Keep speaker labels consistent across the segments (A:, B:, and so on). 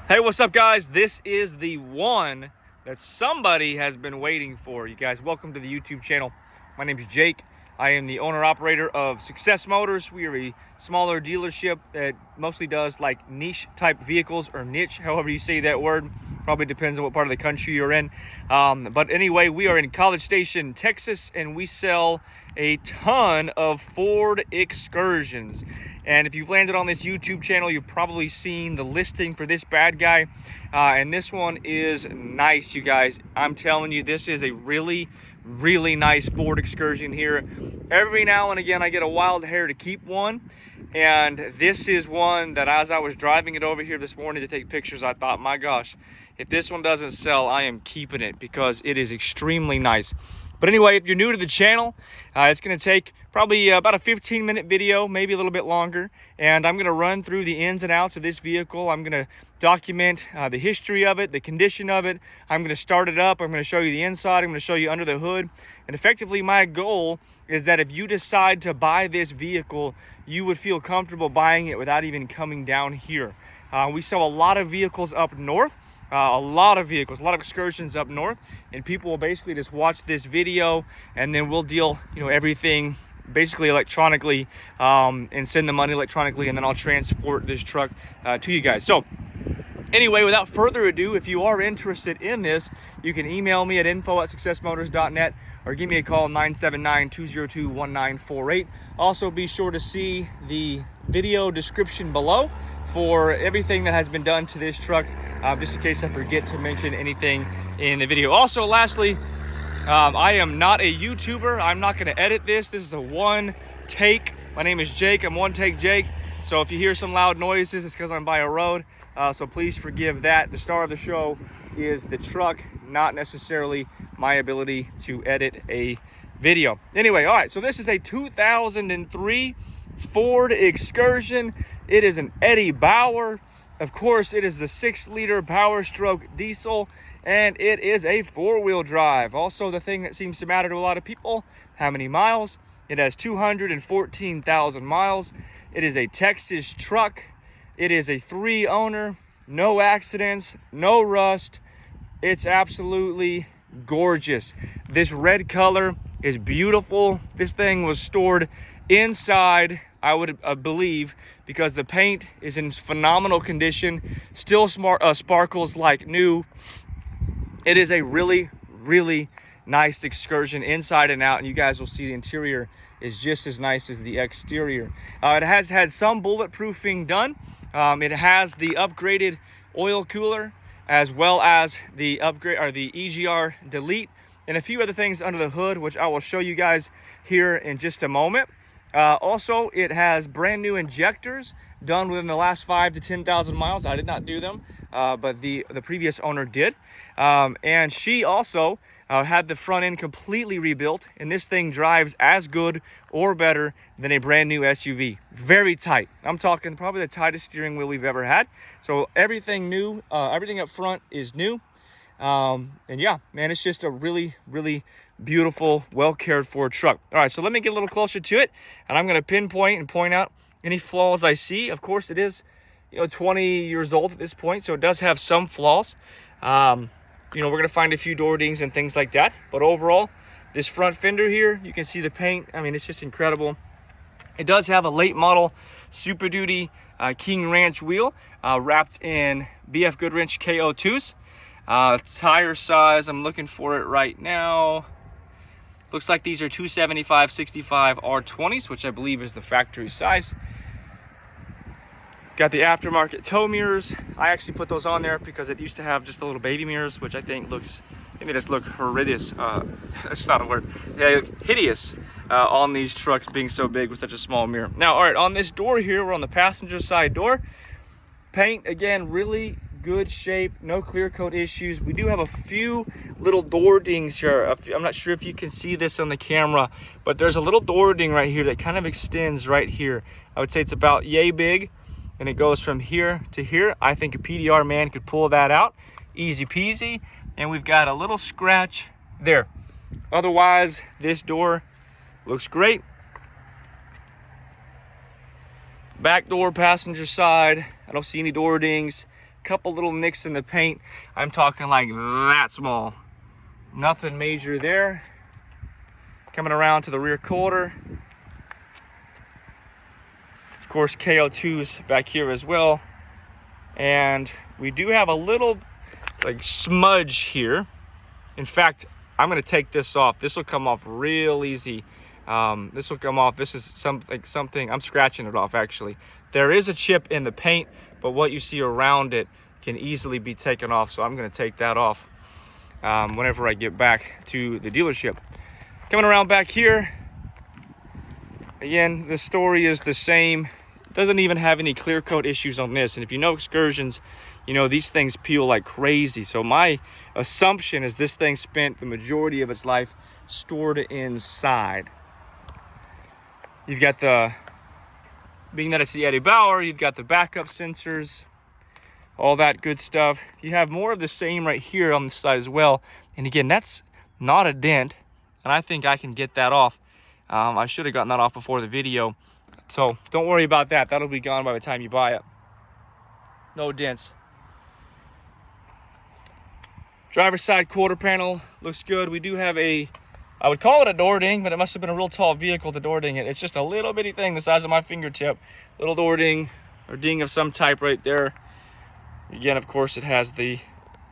A: Hey, what's up, guys? This is the one that somebody has been waiting for. You guys, welcome to the YouTube channel. My name is Jake. I am the owner-operator of Success Motors. We are a smaller dealership that mostly does like niche type vehicles, or niche, however you say that word. Probably depends on what part of the country you're in. But anyway, we are in College Station, Texas, and we sell a ton of Ford Excursions. And if you've landed on this YouTube channel, you've probably seen the listing for this bad guy. And this one is nice, you guys. I'm telling you, this is a really nice Ford Excursion here. Every now and again I get a wild hair to keep one, and this is one that as I was driving it over here this morning to take pictures, I thought, my gosh, if this one doesn't sell, I am keeping it because it is extremely nice. But anyway, if you're new to the channel, it's going to take probably about a 15-minute video, maybe a little bit longer. And I'm going to run through the ins and outs of this vehicle. I'm going to document the history of it, the condition of it. I'm going to start it up. I'm going to show you the inside. I'm going to show you under the hood. And effectively, my goal is that if you decide to buy this vehicle, you would feel comfortable buying it without even coming down here. We sell a lot of vehicles up north. A lot of Excursions up north, and people will basically just watch this video, and then we'll deal, everything basically electronically, and send the money electronically, and then I'll transport this truck to you guys. So anyway, without further ado, if you are interested in this, you can email me at info@successmotors.net or give me a call 979-202-1948. Also, be sure to see the video description below for everything that has been done to this truck, just in case I forget to mention anything in the video. Also, lastly, I am not a YouTuber. I'm not going to edit this. This is a one take. My name is Jake. I'm One Take Jake. So if you hear some loud noises, it's because I'm by a road. So please forgive that. The star of the show is the truck, not necessarily my ability to edit a video. Anyway, all right. So this is a 2003 Ford Excursion. It is an Eddie Bauer. Of course, it is the 6-liter Powerstroke diesel, and it is a 4-wheel drive. Also, the thing that seems to matter to a lot of people, how many miles? It has 214,000 miles. It is a Texas truck. It is a 3-owner, no accidents, no rust. It's absolutely gorgeous. This red color is beautiful. This thing was stored inside, I would believe, because the paint is in phenomenal condition, still sparkles like new. It is a really nice Excursion inside and out, and you guys will see the interior is just as nice as the exterior. It has had some bulletproofing done. It has the upgraded oil cooler, as well as the upgrade or the EGR delete, and a few other things under the hood, which I will show you guys here in just a moment. Also, it has brand new injectors done within the last 5,000 to 10,000 miles. I did not do them, but the previous owner did. And she also had the front end completely rebuilt, and this thing drives as good or better than a brand new SUV. Very tight. I'm talking probably the tightest steering wheel we've ever had. So everything new, everything up front is new. And yeah, man, it's just a really beautiful, well cared for truck. All right, so let me get a little closer to it, and I'm going to pinpoint and point out any flaws I see. Of course, it is 20 years old at this point, so it does have some flaws. We're going to find a few door dings and things like that, but overall, this front fender here, you can see the paint. I mean, it's just incredible. It does have a late model Super Duty King Ranch wheel wrapped in BF Goodwrench KO2s. Tire size, I'm looking for it right now. Looks like these are 275/65 R20s, which I believe is the factory size. Got the aftermarket tow mirrors. I actually put those on there because it used to have just the little baby mirrors, which I think looks, maybe just look horrendous. That's not a word. Yeah, hideous on these trucks being so big with such a small mirror. Now, all right, on this door here, we're on the passenger side door. Paint, again, really good shape, no clear coat issues. We do have a few little door dings here. I'm not sure if you can see this on the camera, but there's a little door ding right here that kind of extends right here. I would say it's about yay big, and it goes from here to here. I think a PDR man could pull that out easy peasy. And we've got a little scratch there. Otherwise, this door looks great. Back door, passenger side, I don't see any door dings. Couple little nicks in the paint. I'm talking like that small. Nothing major there. Coming around to the rear quarter. Of course, KO2's back here as well. And we do have a little like smudge here. In fact, I'm gonna take this off. This will come off real easy. This will come off. This is something, I'm scratching it off actually. There is a chip in the paint, but what you see around it can easily be taken off. So I'm gonna take that off whenever I get back to the dealership. Coming around back here, again, the story is the same. Doesn't even have any clear coat issues on this. And if you know Excursions, you know these things peel like crazy. So my assumption is this thing spent the majority of its life stored inside. You've got the, being that it's the Eddie Bauer, you've got the backup sensors, all that good stuff. You have more of the same right here on the side as well. And again, that's not a dent, and I think I can get that off. I should have gotten that off before the video. So don't worry about that. That'll be gone by the time you buy it. No dents. Driver's side quarter panel looks good. We do have a, I would call it a door ding, but it must have been a real tall vehicle to door ding it. It's just a little bitty thing the size of my fingertip. Little door ding or ding of some type right there. Again, of course, it has the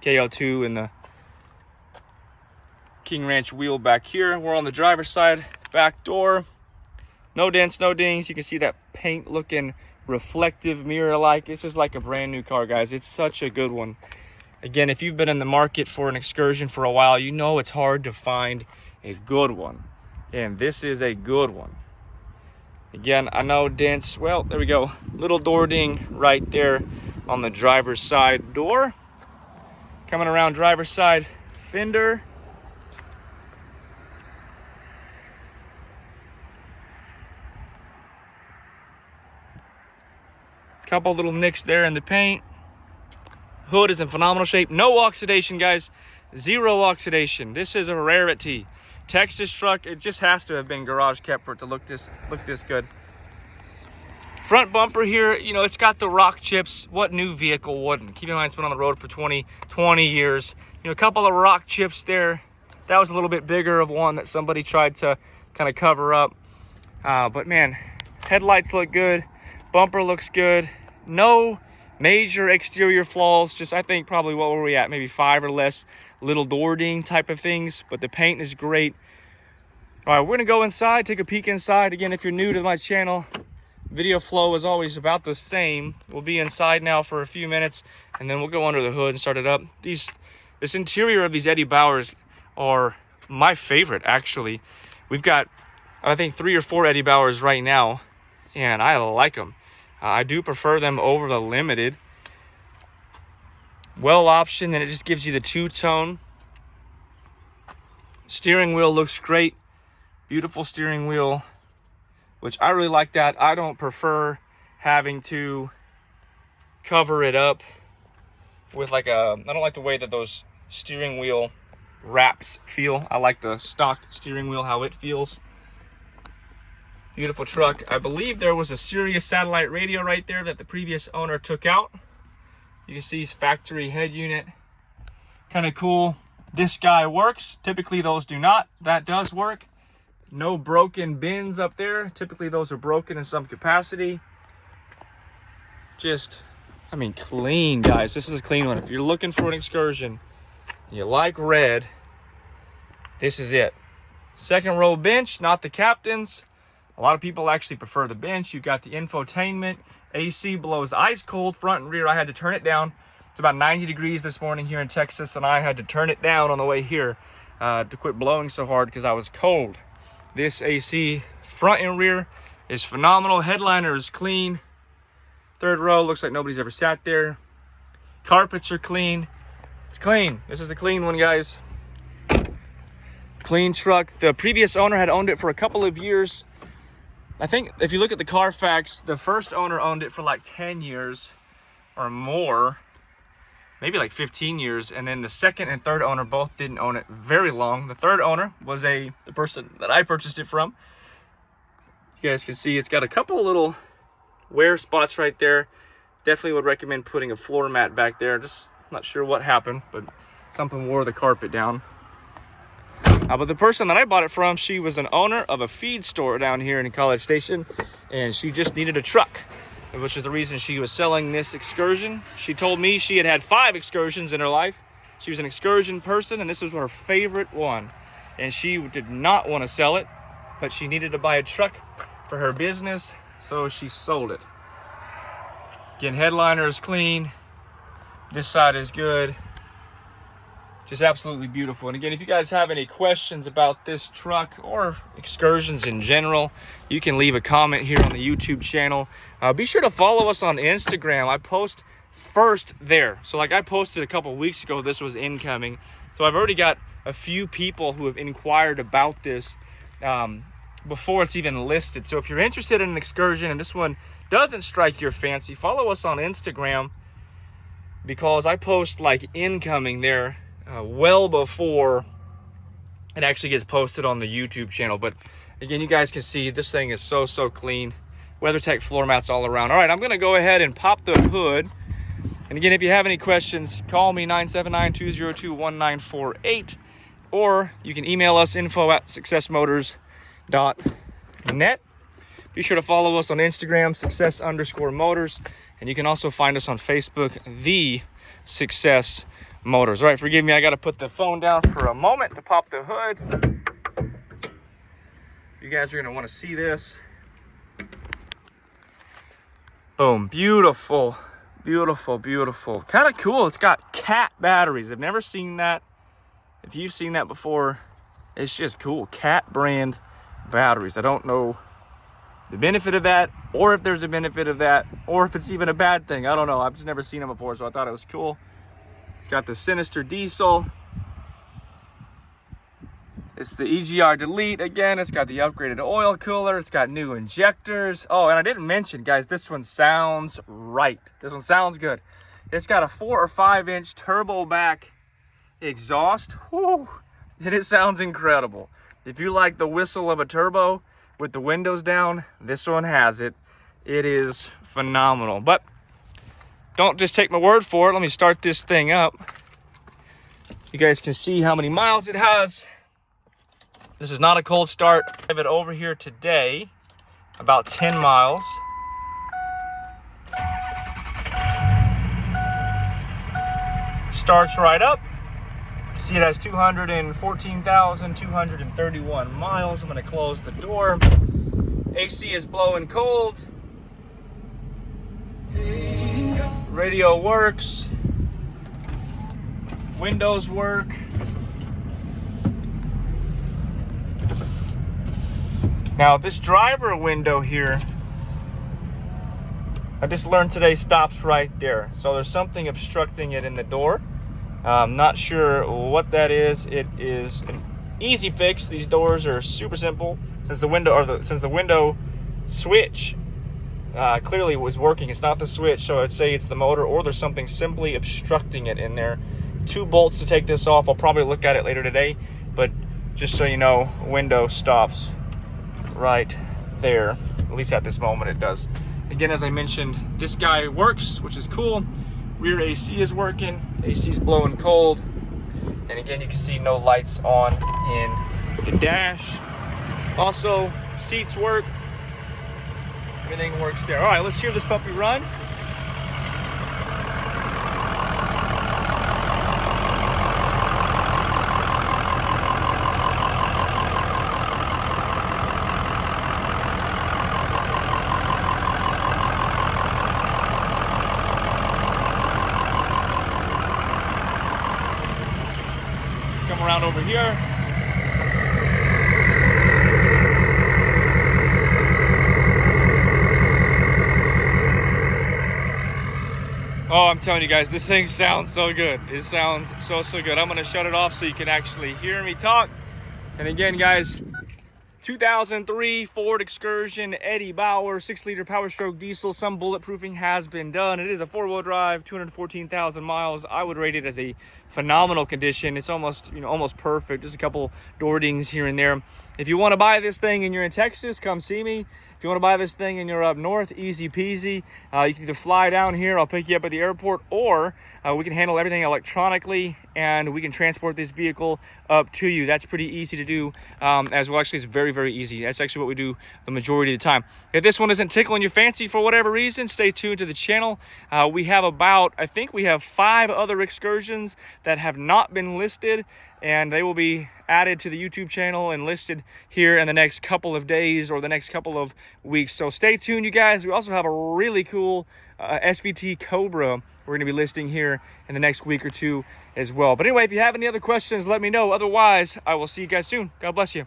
A: KO2 and the King Ranch wheel back here. We're on the driver's side, back door. No dents, no dings. You can see that paint looking reflective mirror-like. This is like a brand new car, guys. It's such a good one. Again, if you've been in the market for an Excursion for a while, you know it's hard to find a good one. And this is a good one. Again, I know dents. Well, there we go. Little door ding right there on the driver's side door. Coming around driver's side fender. Couple little nicks there in the paint. Hood is in phenomenal shape. No oxidation, guys. Zero oxidation. This is a rarity. Texas truck, it just has to have been garage kept for it to look this good. Front bumper here, you know, it's got the rock chips. What new vehicle wouldn't? Keep in mind, it's been on the road for 20 years. You know, a couple of rock chips there. That was a little bit bigger of one that somebody tried to kind of cover up. But man, headlights look good. Bumper looks good. No major exterior flaws. Just, I think probably, what were we at? Maybe 5 or less little door ding type of things. But the paint is great. All right, we're going to go inside, take a peek inside. Again, if you're new to my channel, video flow is always about the same. We'll be inside now for a few minutes, and then we'll go under the hood and start it up. This interior of these Eddie Bauers are my favorite, actually. We've got, I think, 3 or 4 Eddie Bauers right now, and I like them. I do prefer them over the Limited. Well option, and it just gives you the two-tone. Steering wheel looks great. Beautiful steering wheel, which I really like that. I don't prefer having to cover it up with like a, I don't like the way that those steering wheel wraps feel. I like the stock steering wheel, how it feels. Beautiful truck. I believe there was a Sirius satellite radio right there that the previous owner took out. You can see his factory head unit. Kind of cool. This guy works. Typically those do not. That does work. No broken bins up there. Typically those are broken in some capacity. Just, I mean, clean, guys. This is a clean one. If you're looking for an Excursion, you like red, this is it. Second row bench, not the captain's. A lot of people actually prefer the bench. You've got the infotainment. AC blows ice cold, front and rear. I had to turn it down. It's about 90 degrees this morning here in Texas, and I had to turn it down on the way here to quit blowing so hard because I was cold. This AC front and rear is phenomenal. Headliner is clean. Third row looks like nobody's ever sat there. Carpets are clean. It's clean. This is a clean one, guys. Clean truck. The previous owner had owned it for a couple of years. I think if you look at the Carfax, the first owner owned it for like 10 years or more, maybe like 15 years. And then the second and third owner both didn't own it very long. The third owner was the person that I purchased it from. You guys can see it's got a couple little wear spots right there. Definitely would recommend putting a floor mat back there. Just not sure what happened, but something wore the carpet down. But the person that I bought it from, she was an owner of a feed store down here in College Station, and she just needed a truck, which is the reason she was selling this Excursion. She told me she had 5 Excursions in her life. She was an Excursion person, and this was her favorite one. And she did not want to sell it, but she needed to buy a truck for her business, so she sold it. Again, headliner is clean. This side is good. Just absolutely beautiful. And again, if you guys have any questions about this truck or Excursions in general, you can leave a comment here on the YouTube channel. Be sure to follow us on Instagram. I post first there. So like I posted a couple weeks ago, this was incoming. So I've already got a few people who have inquired about this before it's even listed. So if you're interested in an Excursion and this one doesn't strike your fancy, follow us on Instagram, because I post like incoming there well before it actually gets posted on the YouTube channel. But again, you guys can see this thing is so clean. WeatherTech floor mats all around. All right, I'm gonna go ahead and pop the hood. And again, if you have any questions, call me 979-202-1948, or you can email us info@successmotors.net. Be sure to follow us on Instagram, success_motors, and you can also find us on Facebook, The Success Motors. All right, forgive me, I got to put the phone down for a moment to pop the hood. You guys are going to want to see this. Boom, beautiful, beautiful, beautiful. Kind of cool. It's got cat batteries. I've never seen that. If you've seen that before, it's just cool. Cat brand batteries. I don't know the benefit of that, or if there's a benefit of that, or if it's even a bad thing. I don't know. I've just never seen them before, so I thought it was cool. It's got the Sinister diesel. It's the EGR Delete again. It's got the upgraded oil cooler. It's got new injectors. Oh, and I didn't mention, guys, this one sounds right. This one sounds good. It's got a 4 or 5 inch turbo back exhaust. Whew, and it sounds incredible. If you like the whistle of a turbo with the windows down, this one has it. It is phenomenal. But don't just take my word for it. Let me start this thing up. You guys can see how many miles it has. This is not a cold start. I have it over here today, about 10 miles. Starts right up. See, it has 214,231 miles. I'm going to close the door. AC is blowing cold. Radio works. Windows work. Now, this driver window here, I just learned today, stops right there. So there's something obstructing it in the door. I'm not sure what that is. It is an easy fix. These doors are super simple. Since the window switch clearly was working, it's not the switch, so I'd say it's the motor, or there's something simply obstructing it in there. 2 bolts to take this off. I'll probably look at it later today, but just so you know, window stops right there. At least at this moment it does. Again, as I mentioned, this guy works, which is cool. Rear AC is working. AC is blowing cold. And again, you can see no lights on in the dash. Also, seats work. Everything works there. All right, let's hear this puppy run. Come around over here. Oh, I'm telling you guys, this thing sounds so good. It sounds so good. I'm gonna shut it off so you can actually hear me talk. And again, guys, 2003 Ford Excursion, Eddie Bauer, 6-liter Powerstroke diesel. Some bulletproofing has been done. It is a 4-wheel drive, 214,000 miles. I would rate it as a phenomenal condition. It's almost, almost perfect. Just a couple door dings here and there. If you want to buy this thing and you're in Texas, come see me. If you want to buy this thing and you're up north, easy peasy. You can either fly down here, I'll pick you up at the airport, or we can handle everything electronically and we can transport this vehicle up to you. That's pretty easy to do as well. Actually, it's very, very easy. That's actually what we do the majority of the time. If this one isn't tickling your fancy for whatever reason, stay tuned to the channel. We have I think we have 5 other Excursions that have not been listed, and they will be added to the YouTube channel and listed here in the next couple of days or the next couple of weeks. So stay tuned, you guys. We also have a really cool SVT Cobra we're going to be listing here in the next week or two as well. But anyway, if you have any other questions, let me know. Otherwise, I will see you guys soon. God bless you.